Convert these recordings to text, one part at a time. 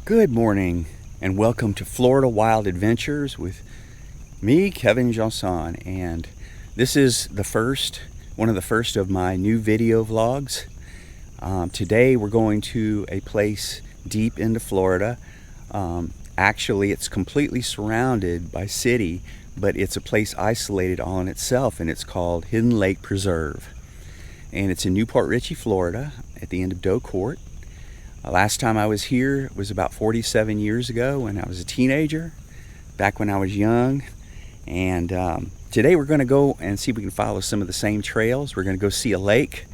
Good morning and welcome to Florida Wild Adventures with me, Kevin Janson, and this is one of the first of my new video vlogs. Today we're going to a place deep into Florida. Actually, it's completely surrounded by city, but it's a place isolated all in itself, and it's called Hidden Lake Preserve. And it's in Newport Richey, Florida, at the end of Doe Court. Last time I was here was about 47 years ago when I was a teenager, back when I was young. And today we're going to go and see if we can follow some of the same trails. We're going to go see a lake.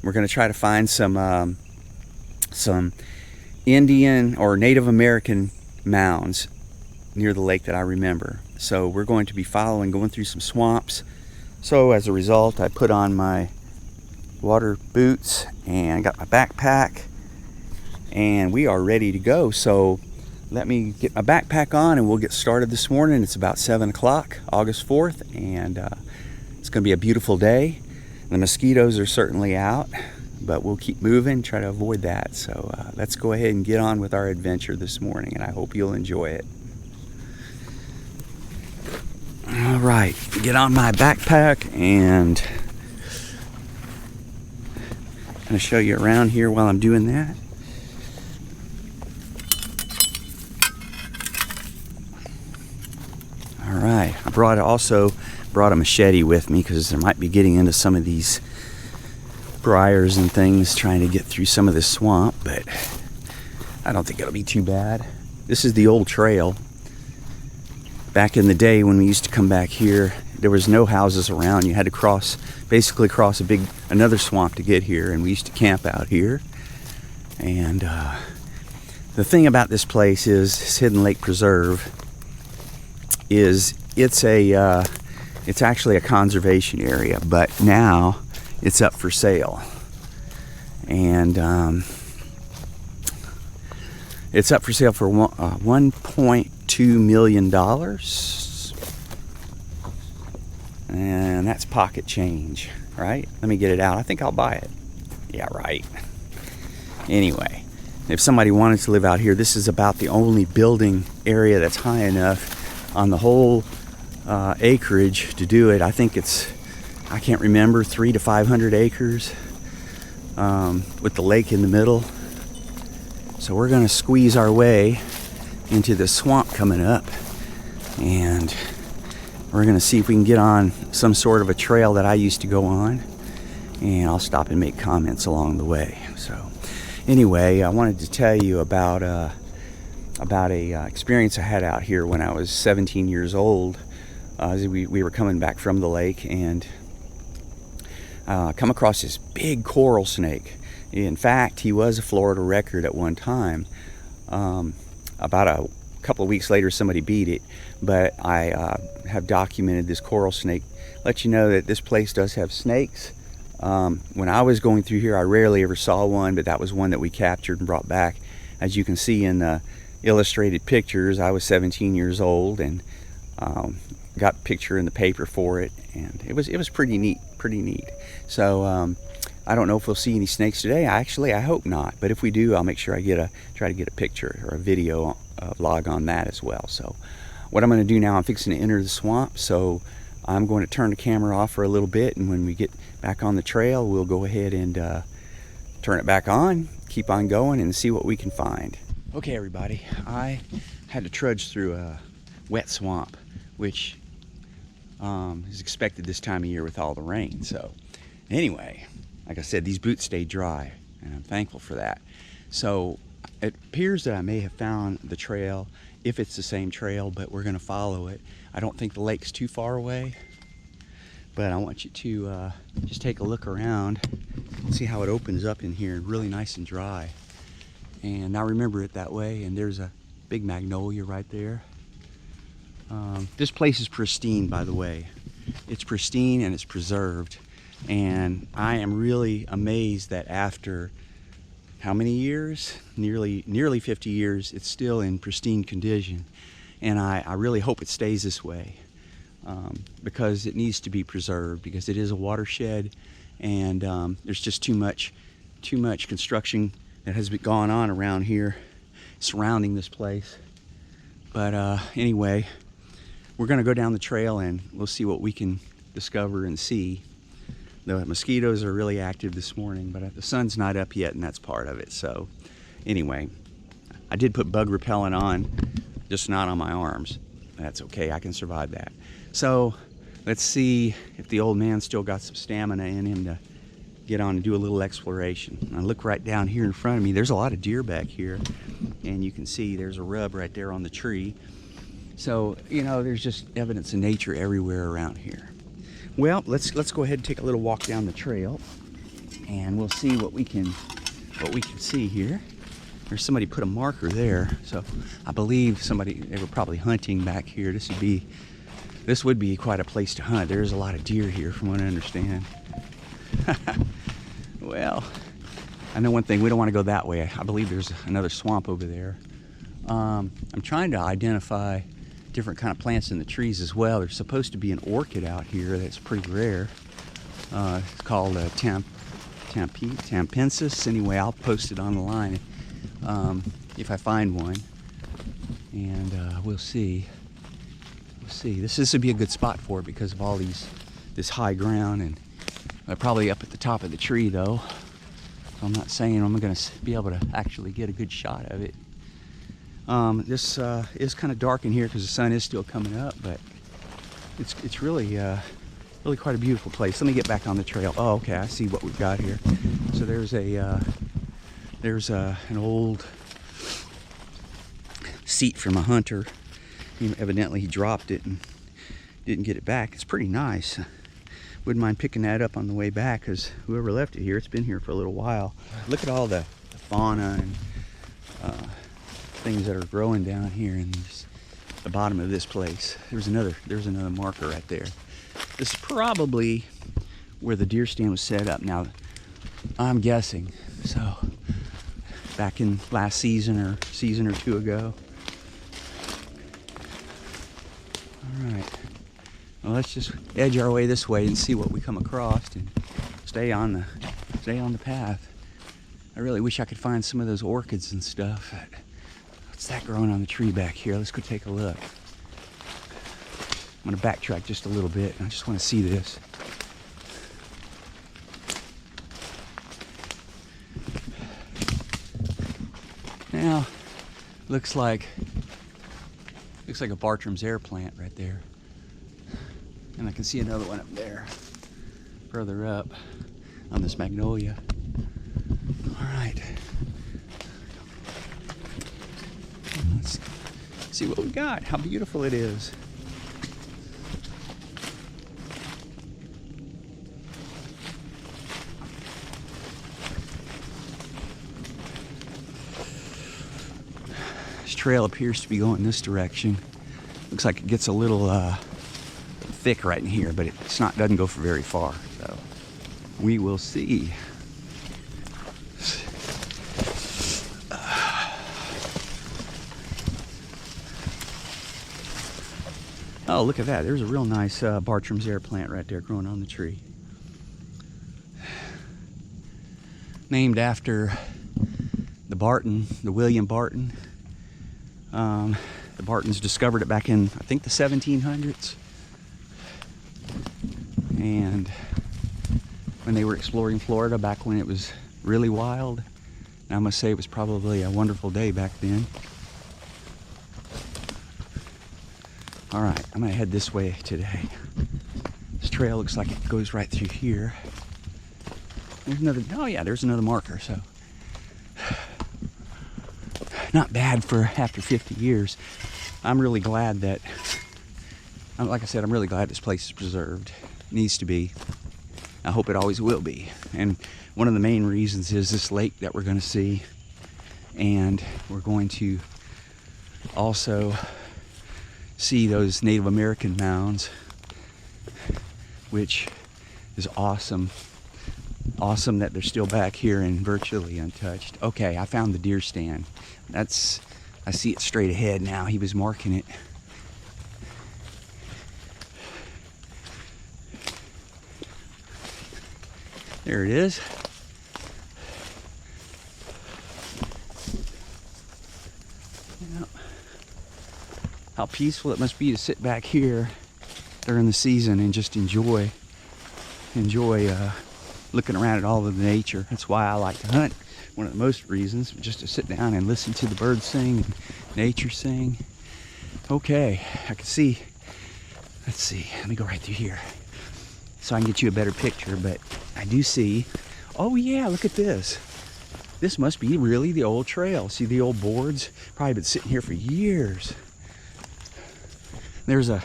We're going to try to find some Indian or Native American mounds near the lake that I remember. So we're going to be going through some swamps. So as a result, I put on my water boots and got my backpack. And we are ready to go. So let me get my backpack on and we'll get started this morning. It's about 7 o'clock, August 4th, and it's going to be a beautiful day. The mosquitoes are certainly out, but we'll keep moving, try to avoid that. So let's go ahead and get on with our adventure this morning, and I hope you'll enjoy it. All right, get on my backpack and I'm going to show you around here while I'm doing that. Alright, I also brought a machete with me because I might be getting into some of these briars and things trying to get through some of this swamp, but I don't think it'll be too bad. This is the old trail. Back in the day when we used to come back here, there was no houses around. You had to basically cross another swamp to get here, and we used to camp out here. And the thing about this place is, this Hidden Lake Preserve, it's actually a conservation area, but now it's up for sale, and it's up for sale for $1.2 million, and that's pocket change, right? Let me get it out. I think I'll buy it. Yeah, right. Anyway, if somebody wanted to live out here, this is about the only building area that's high enough on the whole acreage to do it. I think I can't remember, 300 to 500 acres with the lake in the middle. So we're going to squeeze our way into the swamp coming up, and we're going to see if we can get on some sort of a trail that I used to go on, and I'll stop and make comments along the way. So anyway, I wanted to tell you about a experience I had out here when I was 17 years old. We were coming back from the lake and come across this big coral snake. In fact, he was a Florida record at one time. About a couple of weeks later, somebody beat it, but I have documented this coral snake. Let you know that this place does have snakes. When I was going through here, I rarely ever saw one, but that was one that we captured and brought back. As you can see in the illustrated pictures, I was 17 years old and got a picture in the paper for it, and it was pretty neat. So I don't know if we'll see any snakes today. I hope not, but if we do, I'll make sure I try to get a picture or a video vlog on that as well. So what I'm going to do now, I'm fixing to enter the swamp, so I'm going to turn the camera off for a little bit, and when we get back on the trail, we'll go ahead and turn it back on, keep on going, and see what we can find. Okay, everybody, I had to trudge through a wet swamp, which is expected this time of year with all the rain. So anyway, like I said, these boots stay dry, and I'm thankful for that. So it appears that I may have found the trail, if it's the same trail, but we're going to follow it. I don't think the lake's too far away, but I want you to just take a look around and see how it opens up in here, really nice and dry. And I remember it that way, and there's a big magnolia right there. This place is pristine, by the way. It's pristine and it's preserved, and I am really amazed that after how many years? Nearly 50 years, it's still in pristine condition, and I really hope it stays this way, because it needs to be preserved, because it is a watershed, and there's just too much construction that has been going on around here surrounding this place. But anyway, we're gonna go down the trail and we'll see what we can discover and see. The mosquitoes are really active this morning, but the sun's not up yet, and that's part of it. So anyway, I did put bug repellent on, just not on my arms. That's okay, I can survive that. So let's see if the old man still got some stamina in him to get on and do a little exploration. I look right down here in front of me. There's a lot of deer back here, and you can see there's a rub right there on the tree. So, you know, there's just evidence of nature everywhere around here. Well, let's go ahead and take a little walk down the trail, and we'll see what we can see here. There's somebody put a marker there, so I believe they were probably hunting back here. This would be quite a place to hunt. There's a lot of deer here, from what I understand. Well, I know one thing. We don't want to go that way. I believe there's another swamp over there. I'm trying to identify different kind of plants in the trees as well. There's supposed to be an orchid out here that's pretty rare. It's called Tampensis. Anyway, I'll post it on the line if I find one, and we'll see. This would be a good spot for it because of all this high ground, and probably up at the top of the tree though. So I'm not saying I'm going to be able to actually get a good shot of it. This is kind of dark in here because the sun is still coming up, but it's really quite a beautiful place. Let me get back on the trail. Oh, okay, I see what we've got here. So there's an old seat from a hunter. Evidently he dropped it and didn't get it back. It's pretty nice. Wouldn't mind picking that up on the way back, because whoever left it here, it's been here for a little while. Look at all the fauna and things that are growing down here in the bottom of this place. There's another marker right there. This is probably where the deer stand was set up. Now, I'm guessing. So, back in last season or two ago. All right. Well, let's just edge our way this way and see what we come across, and stay on the path. I really wish I could find some of those orchids and stuff. What's that growing on the tree back here? Let's go take a look. I'm going to backtrack just a little bit. I just want to see this. Now, looks like a Bartram's air plant right there. And I can see another one up there, further up on this magnolia. All right. Let's see what we got. How beautiful it is. This trail appears to be going this direction. Looks like it gets a little thick right in here, but doesn't go for very far. So we will see. Oh, look at that. There's a real nice Bartram's air plant right there growing on the tree. Named after the William Barton. The Bartons discovered it back in, I think, the 1700s. And when they were exploring Florida back when it was really wild. And I must say it was probably a wonderful day back then. All right, I'm gonna head this way today. This trail looks like it goes right through here. There's another marker, so. Not bad for after 50 years. I'm really glad that, like I said, I'm really glad this place is preserved. It needs to be. I hope it always will be. And one of the main reasons is this lake that we're gonna see. And we're going to also see those Native American mounds, which is awesome. Awesome that they're still back here and virtually untouched. Okay, I found the deer stand. I see it straight ahead now. He was marking it. There it is. how peaceful it must be to sit back here during the season and just enjoy looking around at all of the nature. That's why I like to hunt. One of the most reasons, just to sit down and listen to the birds sing and nature sing. Okay, I can see. Let's see. Let me go right through here so I can get you a better picture. But I do see. Oh yeah, look at this. This must be really the old trail. See the old boards? Probably been sitting here for years. There's a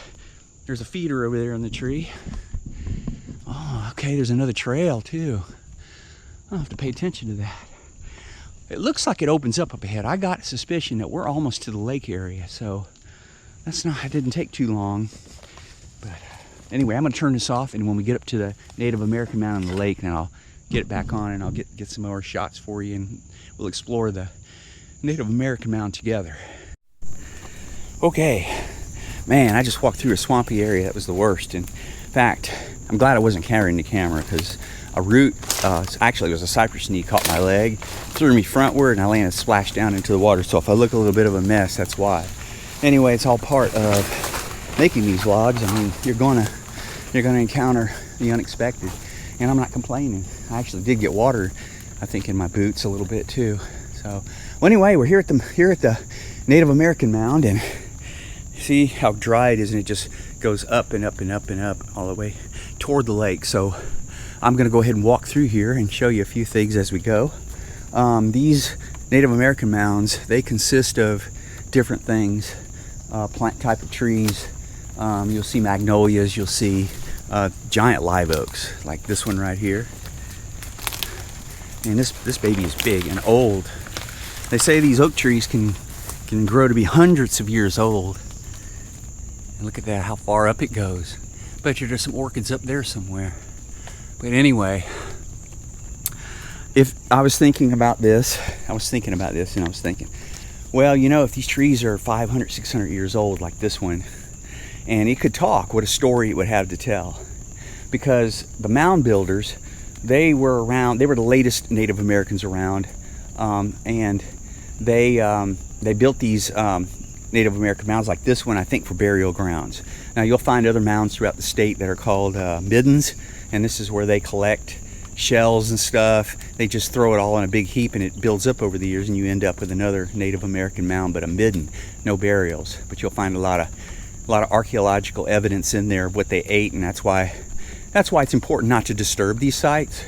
feeder over there in the tree. Oh, okay, there's another trail too. I'll have to pay attention to that. It looks like it opens up ahead. I got a suspicion that we're almost to the lake area, so it didn't take too long. But anyway, I'm gonna turn this off, and when we get up to the Native American mound in the lake, then I'll get it back on and I'll get some more shots for you, and we'll explore the Native American mound together. Okay, man, I just walked through a swampy area that was the worst. In fact, I'm glad I wasn't carrying the camera, because a root, actually it was a cypress knee, caught my leg, threw me frontward, and I landed splashed down into the water. So if I look a little bit of a mess, that's why. Anyway, it's all part of making these vlogs. I mean, you're gonna encounter the unexpected, and I'm not complaining. I actually did get water, I think, in my boots a little bit too. So, well, anyway, we're here at the Native American mound, and see how dry it is, and it just goes up and up and up and up all the way toward the lake. So I'm gonna go ahead and walk through here and show you a few things as we go. These Native American mounds, they consist of different things, plant type of trees. You'll see magnolias, you'll see giant live oaks, like this one right here. And this baby is big and old. They say these oak trees can grow to be hundreds of years old. And look at that, how far up it goes. Bet you there's some orchids up there somewhere. But anyway, if I was thinking about this, and I was thinking, well, you know, if these trees are 500, 600 years old, like this one, and it could talk, what a story it would have to tell. Because the mound builders, they were the latest Native Americans around, and they built these Native American mounds like this one, I think, for burial grounds. Now you'll find other mounds throughout the state that are called middens, and this is where they collect shells and stuff. They just throw it all in a big heap, and it builds up over the years, and you end up with another Native American mound, but a midden, no burials. But you'll find a lot of archaeological evidence in there of what they ate, and that's why it's important not to disturb these sites.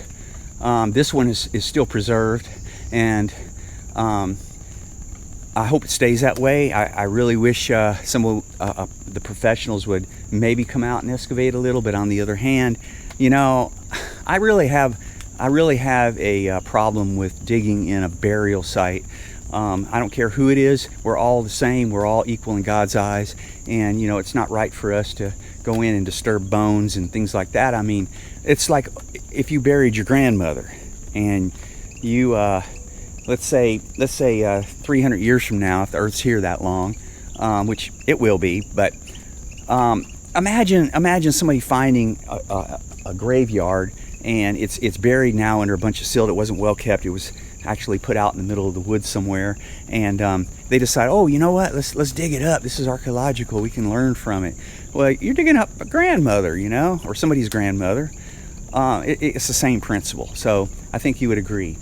This one is still preserved, and I hope it stays that way. I really wish some of the professionals would maybe come out and excavate a little, but on the other hand, you know, I really have a problem with digging in a burial site. I don't care who it is. We're all the same. We're all equal in God's eyes, and you know, it's not right for us to go in and disturb bones and things like that. I mean, it's like if you buried your grandmother, and you let's say 300 years from now, if the Earth's here that long, which it will be, but imagine somebody finding a graveyard, and it's buried now under a bunch of silt. It wasn't well kept. It was actually put out in the middle of the woods somewhere, and they decide, oh, you know what, let's dig it up. This is archaeological. We can learn from it. Well, you're digging up a grandmother, you know, or somebody's grandmother. It's the same principle. So I think you would agree.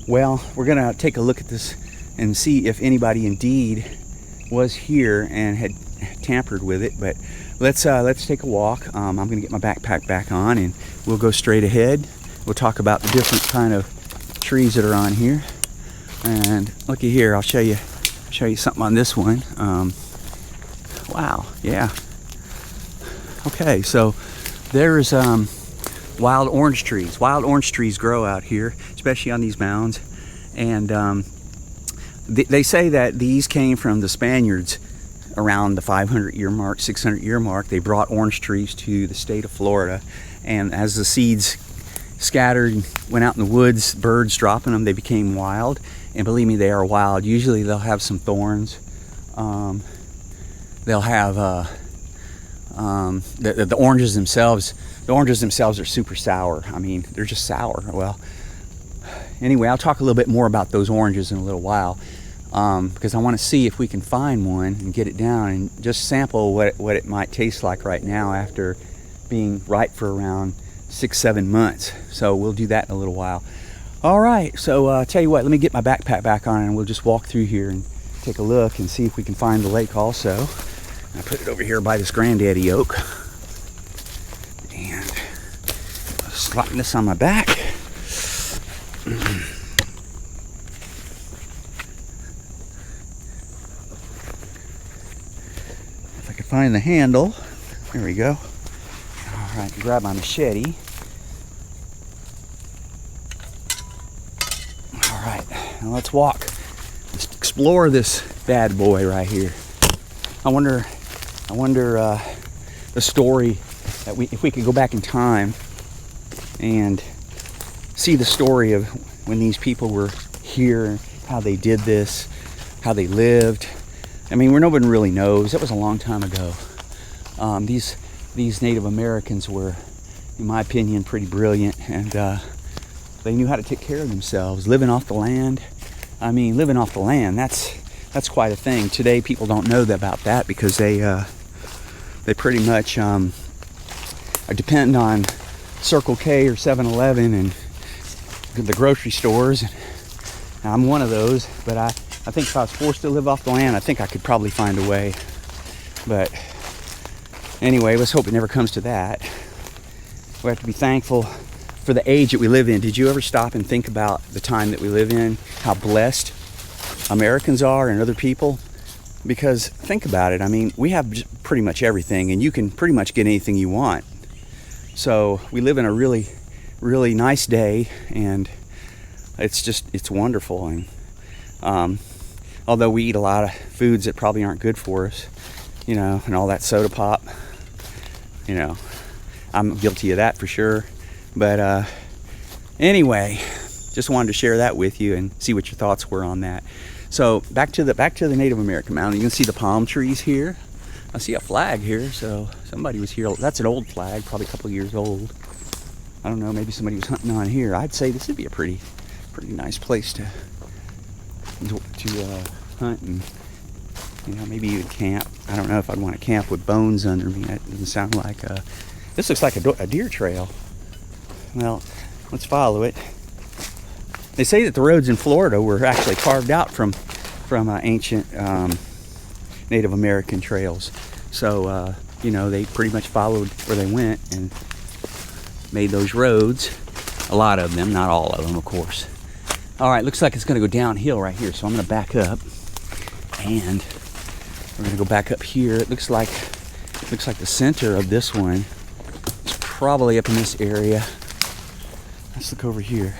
Well, we're gonna take a look at this and see if anybody indeed was here and had tampered with it. But let's take a walk. I'm gonna get my backpack back on, and we'll go straight ahead. We'll talk about the different kind of trees that are on here. And looky here, I'll show you something on this one. Wow, yeah. Okay, so there's wild orange trees. Wild orange trees grow out here, especially on these mounds. And they say that these came from the Spaniards around the 500-year mark, 600-year mark. They brought orange trees to the state of Florida, and as the seeds scattered, went out in the woods, birds dropping them, they became wild. And believe me, they are wild. Usually they'll have some thorns. They'll have the oranges themselves. The oranges themselves are super sour. I mean, they're just sour. Well, anyway, I'll talk a little bit more about those oranges in a little while. because I want to see if we can find one and get it down and just sample what it might taste like right now after being ripe for around 6-7 months. So we'll do that in a little while. All right, so tell you what, let me get my backpack back on and we'll just walk through here and take a look and see if we can find the lake also. I put it over here by this granddaddy oak. And I'll slap this on my back. If I can find the handle. There we go. All right, grab my machete. All right, now let's walk. Let's explore this bad boy right here. I wonder the story that if we could go back in time and see the story of when these people were here, how they did this, how they lived. I mean, no one really knows. That was a long time ago. These Native Americans were, in my opinion, pretty brilliant, and they knew how to take care of themselves, living off the land. I mean, living off the land, that's quite a thing. Today, people don't know about that because they pretty much are dependent on Circle K or 7-Eleven and the grocery stores. Now, I'm one of those, but I think if I was forced to live off the land, I think I could probably find a way. But anyway, let's hope it never comes to that. We have to be thankful for the age that we live in. Did you ever stop and think about the time that we live in, how blessed Americans are and other people? Because think about it, I mean, we have pretty much everything, and you can pretty much get anything you want. So we live in a really, really nice day, and it's wonderful. And although we eat a lot of foods that probably aren't good for us, you know, and all that soda pop, you know, I'm guilty of that for sure. But anyway, just wanted to share that with you and see what your thoughts were on that. So back to the Native American mountain. You can see the palm trees here. I see a flag here, so somebody was here. That's an old flag, probably a couple years old. I don't know, maybe somebody was hunting on here. I'd say this would be a pretty nice place to hunt and, you know, maybe even camp. I don't know if I'd want to camp with bones under me. That doesn't sound like this looks like a deer trail. Well, let's follow it. They say that the roads in Florida were actually carved out from ancient Native American trails. So, you know, they pretty much followed where they went and made those roads. A lot of them, not all of them, of course. All right, looks like it's going to go downhill right here, so I'm going to back up. And we're going to go back up here. It looks like the center of this one is probably up in this area. Let's look over here.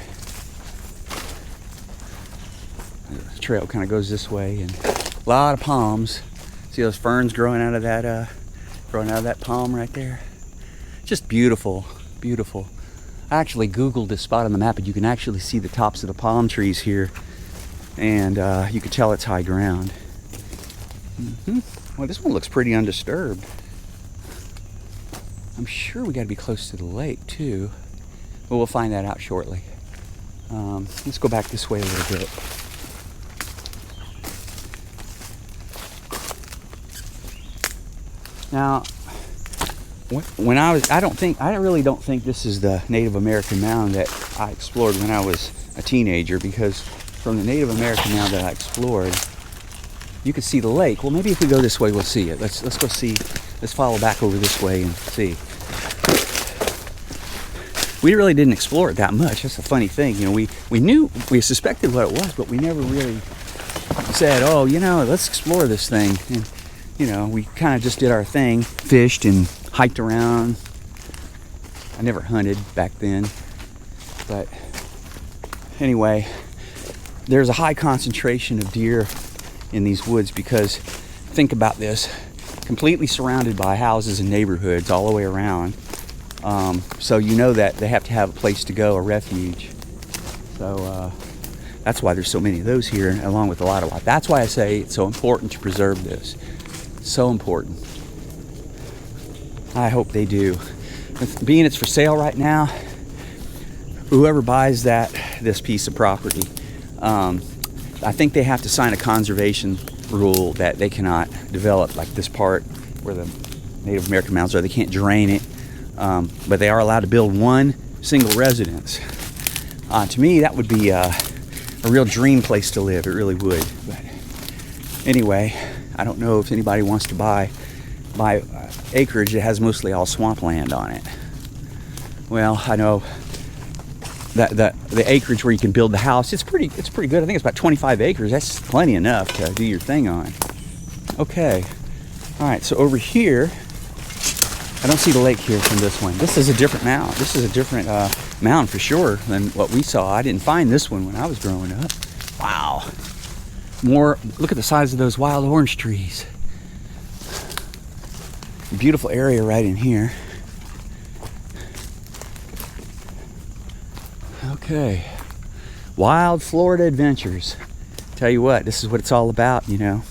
The trail kind of goes this way, and a lot of palms. See those ferns growing out of that palm right there? Just beautiful, beautiful. I actually Googled this spot on the map, and you can actually see the tops of the palm trees here, and you can tell it's high ground. Well, this one looks pretty undisturbed. I'm sure we got to be close to the lake too, but we'll find that out shortly. Let's go back this way a little bit. Now, when I really don't think this is the Native American mound that I explored when I was a teenager, because from the Native American mound that I explored, you could see the lake. Well, maybe if we go this way, we'll see it. Let's go see. Let's follow back over this way and see. We really didn't explore it that much. That's a funny thing. You know, we suspected what it was, but we never really said, oh, you know, let's explore this thing. And, you know, we kind of just did our thing, fished and hiked around. I never hunted back then. But anyway, there's a high concentration of deer in these woods because, think about this, completely surrounded by houses and neighborhoods all the way around. So you know that they have to have a place to go, a refuge. So that's why there's so many of those here, along with a lot of life. That's why I say it's so important to preserve this. So important. I hope they do. Being it's for sale right now, whoever buys this piece of property, I think they have to sign a conservation rule that they cannot develop like this part where the Native American mounds are. They can't drain it, but they are allowed to build one single residence. To me, that would be a real dream place to live. It really would. But anyway, I don't know if anybody wants to buy acreage that has mostly all swampland on it. Well, I know that the acreage where you can build the house, it's pretty good. I think it's about 25 acres. That's plenty enough to do your thing on. Okay. All right, so over here, I don't see the lake here from this one. This is a different mound. This is a different mound for sure than what we saw. I didn't find this one when I was growing up. Wow. More, look at the size of those wild orange trees. Beautiful area right in here. Okay. Wild Florida Adventures. Tell you what, this is what it's all about, you know.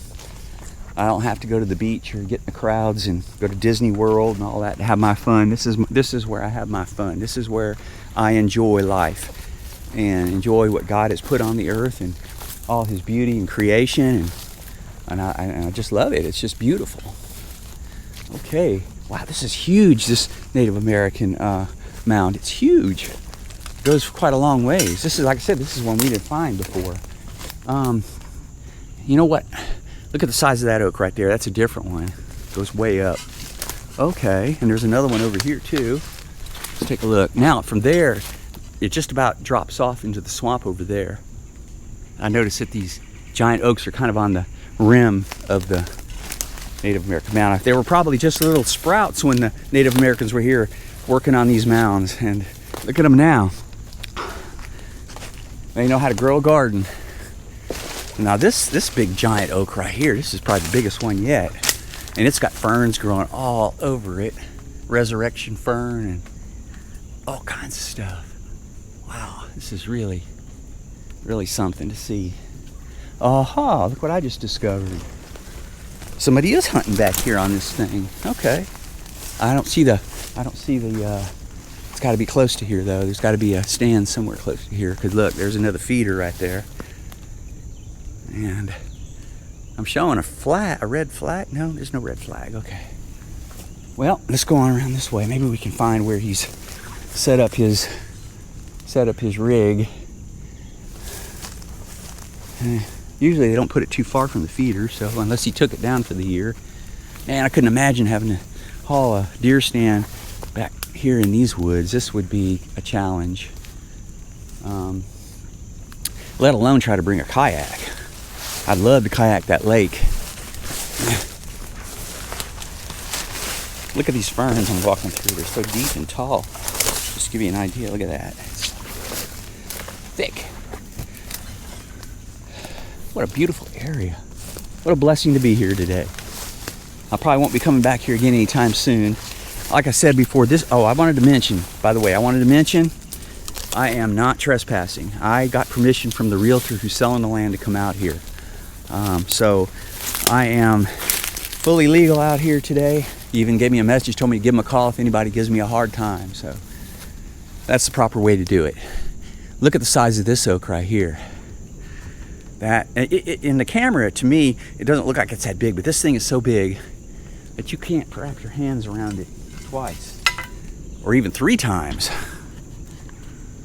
I don't have to go to the beach or get in the crowds and go to Disney World and all that to have my fun. This is where I have my fun. This is where I enjoy life and enjoy what God has put on the earth and all his beauty and creation, and I just love it. It's just beautiful. Okay. Wow, this is huge, this Native American mound. It's huge. It goes quite a long ways. This is, like I said, this is one we didn't find before. You know what? Look at the size of that oak right there. That's a different one. It goes way up. Okay, and there's another one over here too. Let's take a look. Now, from there, it just about drops off into the swamp over there. I noticed that these giant oaks are kind of on the rim of the Native American mound. They were probably just little sprouts when the Native Americans were here working on these mounds. And look at them now. They know how to grow a garden. Now this big giant oak right here, this is probably the biggest one yet. And it's got ferns growing all over it. Resurrection fern and all kinds of stuff. Wow, this is really something to see. Aha, look what I just discovered. Somebody is hunting back here on this thing. Okay. I don't see the, it's gotta be close to here though. There's gotta be a stand somewhere close to here. Cause look, there's another feeder right there. And I'm showing a red flag. No, there's no red flag. Okay. Well, let's go on around this way. Maybe we can find where he's set up his rig. Usually they don't put it too far from the feeder, so unless he took it down for the year. Man, I couldn't imagine having to haul a deer stand back here in these woods. This would be a challenge. Let alone try to bring a kayak. I'd love to kayak that lake. Look at these ferns I'm walking through. They're so deep and tall. Just to give you an idea, look at that. It's thick. What a beautiful area. What a blessing to be here today. I probably won't be coming back here again anytime soon. Like I said before, I wanted to mention, by the way, I am not trespassing. I got permission from the realtor who's selling the land to come out here. So I am fully legal out here today. He even gave me a message, told me to give him a call if anybody gives me a hard time. So that's the proper way to do it. Look at the size of this oak right here. That in the camera, to me, it doesn't look like it's that big, but this thing is so big that you can't wrap your hands around it twice or even 3 times.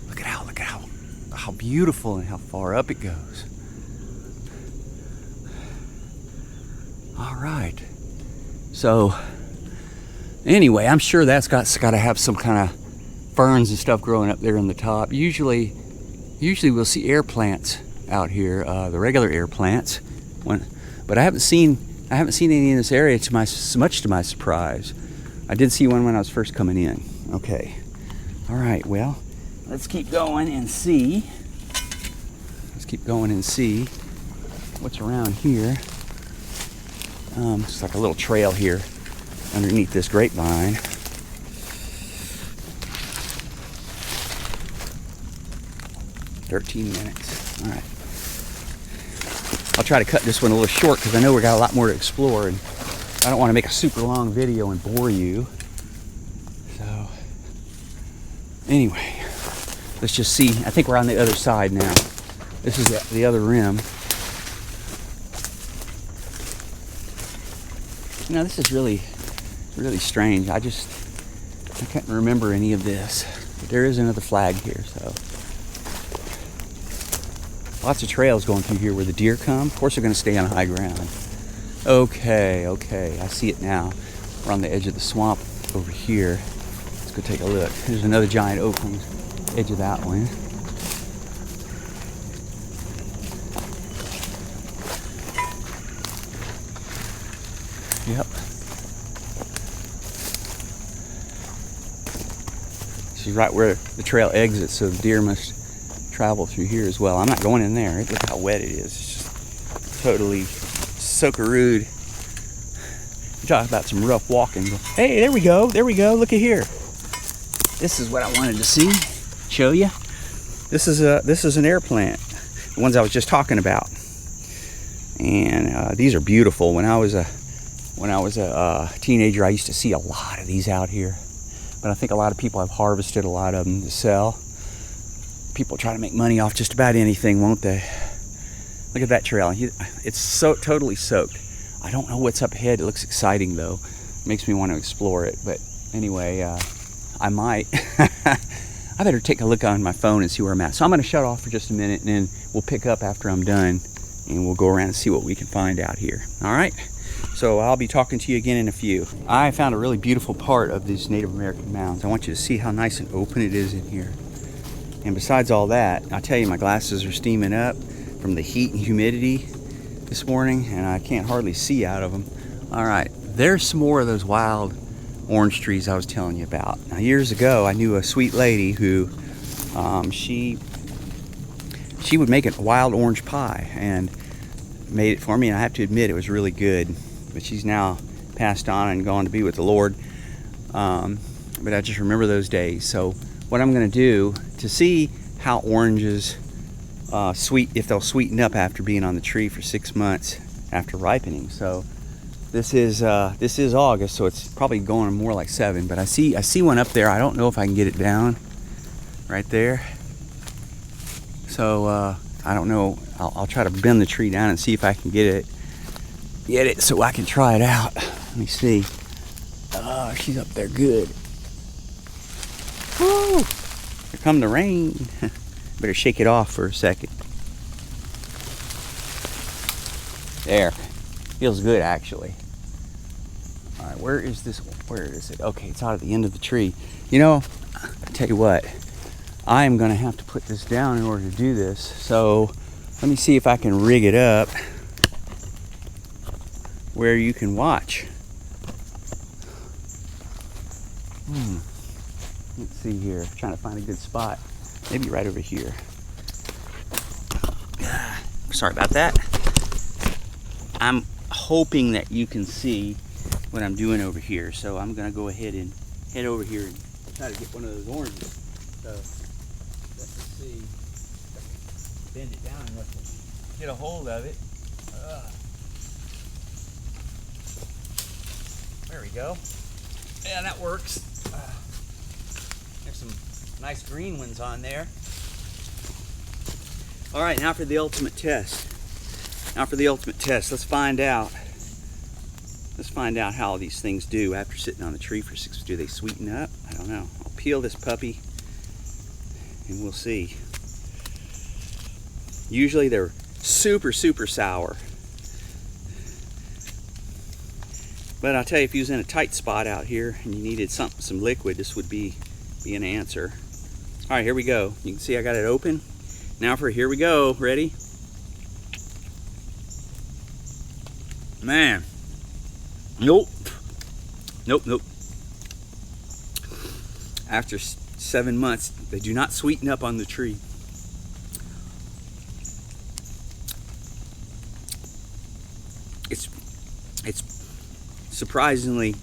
Look at how beautiful and how far up it goes. All right. So anyway, I'm sure that's got to have some kind of ferns and stuff growing up there in the top. Usually we'll see air plants out here, the regular air plants. But I haven't seen any in this area much to my surprise. I did see one when I was first coming in. Okay. All right. Well, let's keep going and see. What's around here. It's like a little trail here underneath this grapevine. "13 minutes. All right. I'll try to cut this one a little short because I know we got a lot more to explore, and I don't want to make a super long video and bore you. So, anyway, let's just see. I think we're on the other side now. This is the other rim. You know, this is really strange. I can't remember any of this. But there is another flag here, so. Lots of trails going through here where the deer come. Of course, they're going to stay on high ground. Okay, I see it now. We're on the edge of the swamp over here. Let's go take a look. There's another giant oak on the edge of that one. Yep. She's right where the trail exits, so the deer must travel through here as well. I'm not going in there. Look how wet it is. It's just totally soakerooed. You talk about some rough walking. Hey, there we go. Look at here. This is what I wanted to see. Show you. This is an air plant. The ones I was just talking about. And these are beautiful. When I was a teenager, I used to see a lot of these out here. But I think a lot of people have harvested a lot of them to sell. People try to make money off just about anything, won't they? Look at that trail. It's so totally soaked. I don't know what's up ahead. It looks exciting though. It makes me want to explore it. But anyway, I might. I better take a look on my phone and see where I'm at. So I'm going to shut off for just a minute, and then we'll pick up after I'm done, and we'll go around and see what we can find out here. All right? So I'll be talking to you again in a few. I found a really beautiful part of these Native American mounds. I want you to see how nice and open it is in here. And besides all that, I'll tell you, my glasses are steaming up from the heat and humidity this morning, and I can't hardly see out of them. All right, there's some more of those wild orange trees I was telling you about. Now, years ago, I knew a sweet lady who, she would make a wild orange pie and made it for me, and I have to admit it was really good. But she's now passed on and gone to be with the Lord. But I just remember those days. So what I'm going to do to see how oranges if they'll sweeten up after being on the tree for 6 months after ripening. So this is August, so it's probably going more like 7. But I see one up there. I don't know if I can get it down right there. So I don't know. I'll try to bend the tree down and see if I can get it so I can try it out. Let me see. Oh, she's up there good. Woo! Here come the rain. Better shake it off for a second. There. Feels good, actually. All right, where is this one? Where is it? Okay, it's out at the end of the tree. You know, I tell you what, I am going to have to put this down in order to do this. So let me see if I can rig it up where you can watch. Let's see here. I'm trying to find a good spot. Maybe right over here. Sorry about that. I'm hoping that you can see what I'm doing over here. So I'm going to go ahead and head over here and try to get one of those oranges. So let's see. Bend it down enough to get a hold of it. There we go. Yeah, that works. There's some nice green ones on there. All right, now for the ultimate test. Let's find out. Let's find out how these things do after sitting on the tree for 6. Do they sweeten up? I don't know. I'll peel this puppy and we'll see. Usually they're super, super sour. But I'll tell you, if you was in a tight spot out here and you needed some liquid, this would be an answer. All right, here we go. You can see I got it open. Now here we go. Ready? Man. Nope. After 7 months, they do not sweeten up on the tree. It's surprisingly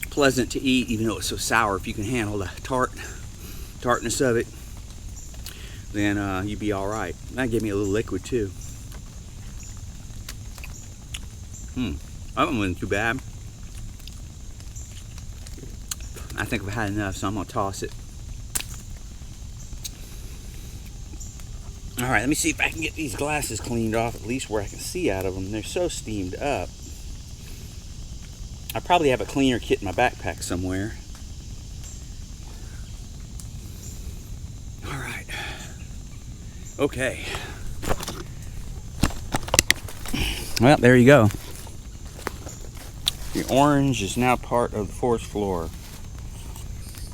pleasant to eat, even though it's so sour. If you can handle the tartness of it, then you'd be all right. That gave me a little liquid too. That one wasn't too bad. I think I've had enough, so I'm gonna toss it. All right, let me see if I can get these glasses cleaned off, at least where I can see out of them. They're so steamed up. I probably have a cleaner kit in my backpack somewhere. All right. Okay. Well, there you go. The orange is now part of the forest floor.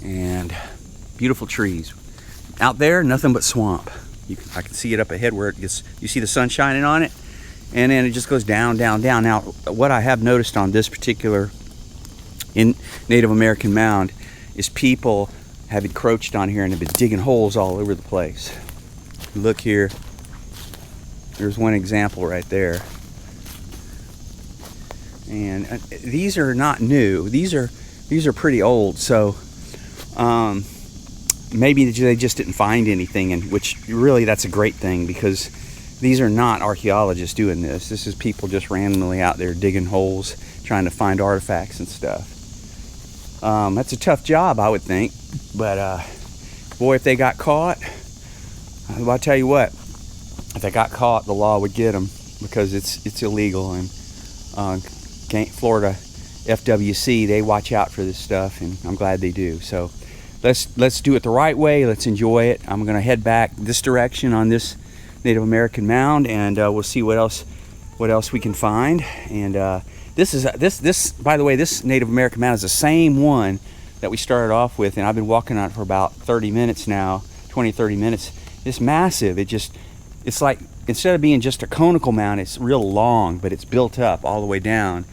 And beautiful trees. Out there, nothing but swamp. I can see it up ahead where it gets, you see the sun shining on it, and then it just goes down, down, down. Now, what I have noticed on this particular Native American mound is people have encroached on here and have been digging holes all over the place. Look here. There's one example right there. And these are not new. These are pretty old. So maybe they just didn't find anything, and which really that's a great thing, because these are not archaeologists doing this. This is people just randomly out there digging holes, trying to find artifacts and stuff. That's a tough job, I would think. But boy, if they got caught, well, I'll tell you what, if they got caught, the law would get them, because it's illegal. And Florida FWC, they watch out for this stuff, and I'm glad they do. So let's do it the right way. Let's enjoy it. I'm going to head back this direction on this Native American mound, and we'll see what else we can find. And this by the way, this Native American mound is the same one that we started off with, and I've been walking on it for about 30 minutes now, 20-30 minutes. It's massive. It's like, instead of being just a conical mound, it's real long, but it's built up all the way down.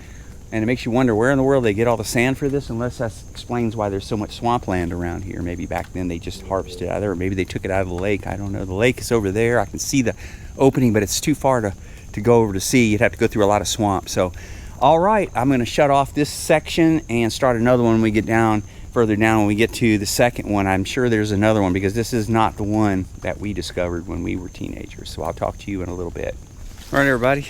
And it makes you wonder where in the world they get all the sand for this, unless that explains why there's so much swampland around here. Maybe back then they just harvested it out there, or maybe they took it out of the lake. I don't know. The lake is over there. I can see the opening, but it's too far to go over to see. You'd have to go through a lot of swamp. So, all right, I'm going to shut off this section and start another one when we get further down. When we get to the second one, I'm sure there's another one, because this is not the one that we discovered when we were teenagers. So I'll talk to you in a little bit. All right, everybody.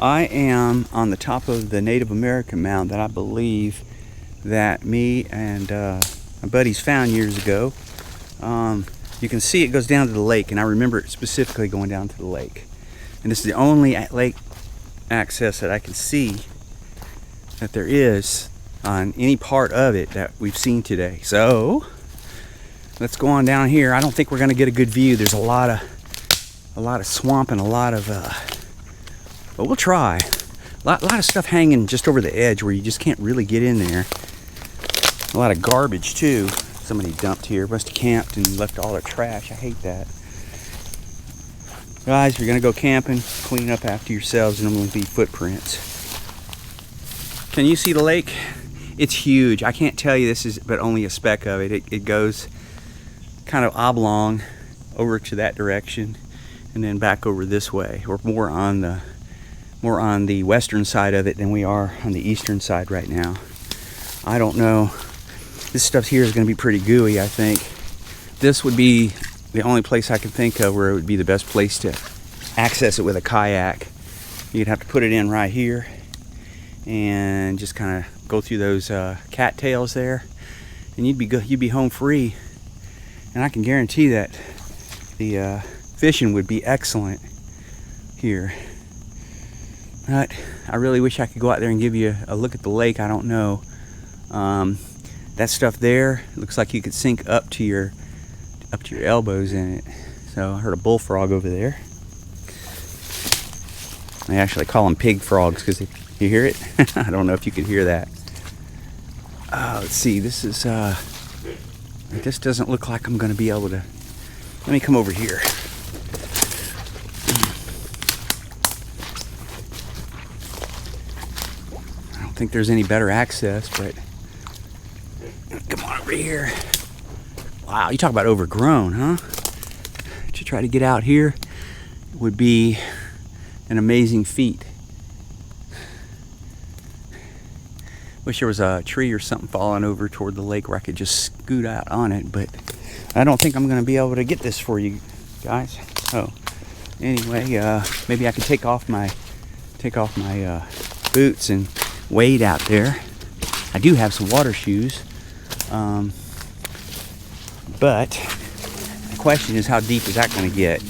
I am on the top of the Native American mound that I believe that me and my buddies found years ago. You can see it goes down to the lake, and I remember it specifically going down to the lake. And this is the only lake access that I can see that there is on any part of it that we've seen today. So let's go on down here. I don't think we're going to get a good view. There's a lot of swamp and a lot of but we'll try. A lot of stuff hanging just over the edge where you just can't really get in there. A lot of garbage too. Somebody dumped here. Must have camped and left all their trash. I hate that. Guys, if you're gonna go camping, clean up after yourselves, and I'm gonna leave footprints. Can you see the lake? It's huge. I can't tell you this is but only a speck of it. It goes kind of oblong over to that direction, and then back over this way. We're more on the western side of it than we are on the eastern side right now. I don't know. This stuff here is going to be pretty gooey, I think. This would be the only place I can think of where it would be the best place to access it with a kayak. You'd have to put it in right here and just kind of go through those cattails there, and you'd be home free. And I can guarantee that the fishing would be excellent here. But I really wish I could go out there and give you a look at the lake. I don't know. That stuff there looks like you could sink up to your elbows in it. So I heard a bullfrog over there. They actually call them pig frogs, because you hear it. I don't know if you could hear that. Let's see. This doesn't look like I'm going to be able to. Let me come over here. I don't think there's any better access, but come on over here. Wow, you talk about overgrown, huh? To try to get out here would be an amazing feat. Wish there was a tree or something falling over toward the lake where I could just scoot out on it, but I don't think I'm going to be able to get this for you guys. So anyway, maybe I could take off my boots and wade out there. I do have some water shoes, but the question is, how deep is that going to get?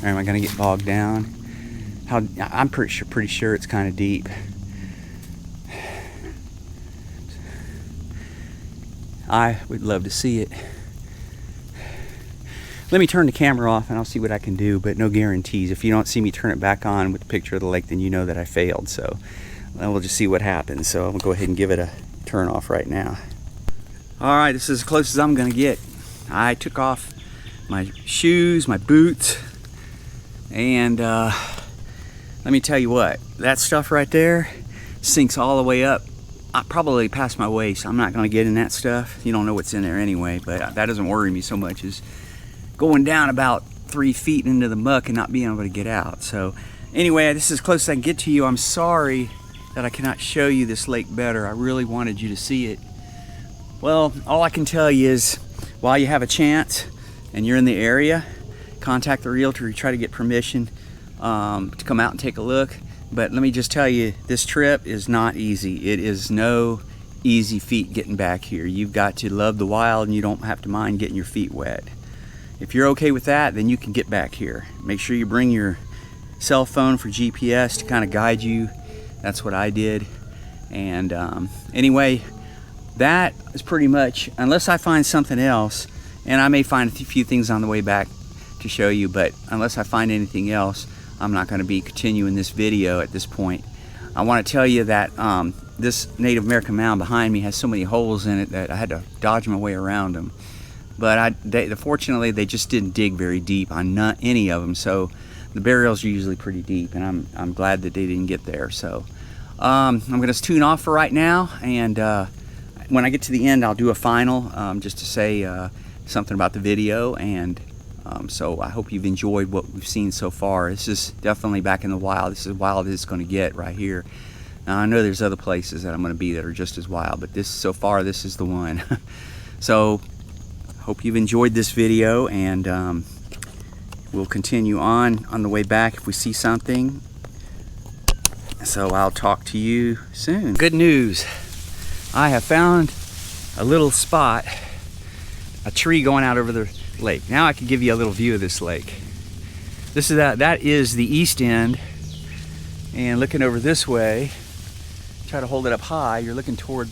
Or am I going to get bogged down? I'm pretty sure it's kind of deep. I would love to see it. Let me turn the camera off and I'll see what I can do, but no guarantees. If you don't see me turn it back on with the picture of the lake, then you know that I failed. So we'll just see what happens. So I'm gonna go ahead and give it a turn off right now. All right, this is as close as I'm gonna get. I took off my shoes, my boots, and let me tell you what, that stuff right there sinks all the way up, probably past my waist. I'm not gonna get in that stuff. You don't know what's in there anyway, but that doesn't worry me so much as going down about 3 feet into the muck and not being able to get out. So anyway, this is as close as I can get to you. I'm sorry that I cannot show you this lake better. I really wanted you to see it. Well, all I can tell you is while you have a chance and you're in the area, contact the realtor to try to get permission to come out and take a look. But let me just tell you, this trip is not easy. It is no easy feat getting back here. You've got to love the wild and you don't have to mind getting your feet wet. If you're okay with that, then you can get back here. Make sure you bring your cell phone for GPS to kind of guide you. That's what I did. And anyway, that is pretty much, unless I find something else, and I may find a few things on the way back to show you, but unless I find anything else, I'm not going to be continuing this video at this point. I want to tell you that this Native American mound behind me has so many holes in it that I had to dodge my way around them. But fortunately, they just didn't dig very deep on any of them, so the burials are usually pretty deep, and I'm glad that they didn't get there. So I'm going to tune off for right now, and when I get to the end, I'll do a final just to say something about the video. And so I hope you've enjoyed what we've seen so far. This is definitely back in the wild. This is as wild as it's going to get right here. Now I know there's other places that I'm going to be that are just as wild, but so far this is the one. So hope you've enjoyed this video, and we'll continue on the way back if we see something. So I'll talk to you soon. Good news. I have found a little spot, a tree going out over the lake. Now I can give you a little view of this lake. This is that is the east end, and looking over this way, try to hold it up high, you're looking toward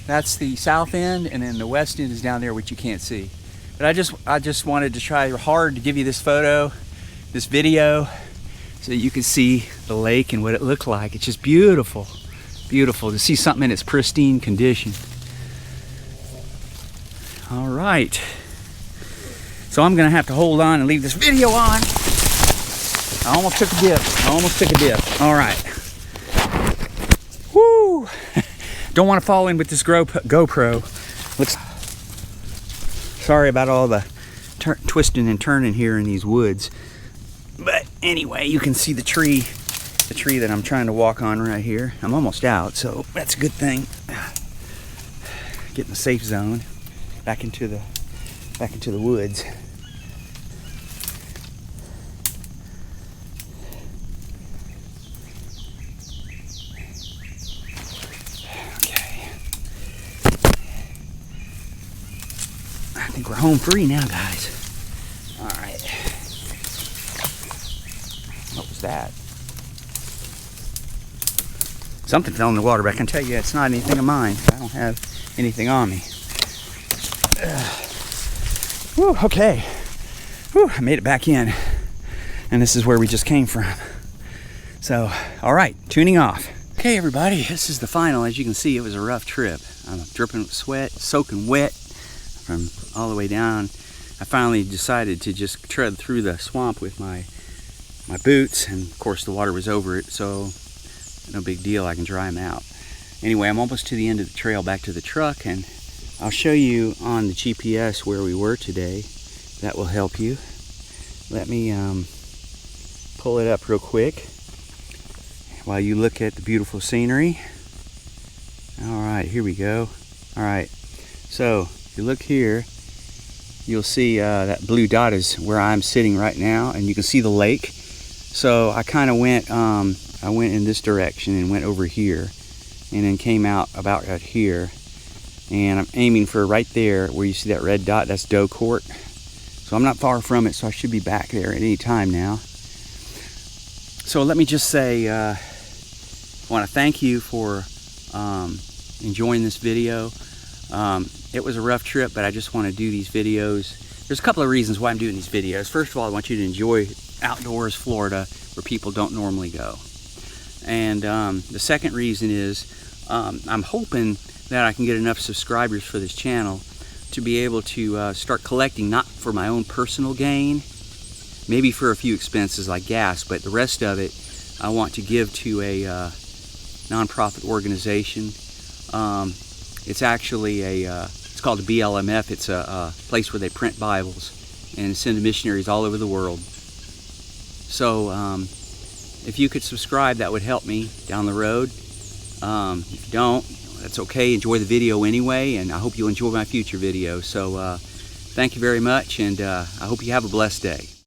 that's the south end, and then the west end is down there, which you can't see. But I just wanted to try hard to give you this video, so that you can see the lake and what it looked like. It's just beautiful, beautiful to see something in its pristine condition. All right, so I'm gonna have to hold on and leave this video on. I almost took a dip. All right. Woo! Don't want to fall in with this GoPro. Sorry about all the twisting and turning here in these woods. But anyway, you can see the tree that I'm trying to walk on right here. I'm almost out, so that's a good thing. Get in the safe zone, back into the woods. I think we're home free now, guys. All right. What was that? Something fell in the water, but I can tell you it's not anything of mine. I don't have anything on me. Whew, okay. Whew, I made it back in. And this is where we just came from. So, all right, tuning off. Okay, everybody, this is the final. As you can see, it was a rough trip. I'm dripping with sweat, soaking wet from all the way down. I finally decided to just tread through the swamp with my boots, and of course the water was over it, so no big deal, I can dry them out. Anyway, I'm almost to the end of the trail back to the truck, and I'll show you on the GPS where we were today. That will help you. Let me pull it up real quick while you look at the beautiful scenery. All right, here we go. All right, so if you look here, you'll see that blue dot is where I'm sitting right now, and you can see the lake. So I kind of went, I went in this direction and went over here, and then came out about right here, and I'm aiming for right there where you see that red dot. That's Doe Court. So I'm not far from it, so I should be back there at any time now. So let me just say, I want to thank you for enjoying this video. It was a rough trip, but I just want to do these videos. There's a couple of reasons why I'm doing these videos. First of all, I want you to enjoy outdoors Florida where people don't normally go. And the second reason is I'm hoping that I can get enough subscribers for this channel to be able to start collecting, not for my own personal gain, maybe for a few expenses like gas, but the rest of it I want to give to a nonprofit organization. It's actually it's called the BLMF. It's a place where they print Bibles and send missionaries all over the world. So if you could subscribe, that would help me down the road. If you don't, that's okay. Enjoy the video anyway, and I hope you'll enjoy my future videos. So thank you very much, and I hope you have a blessed day.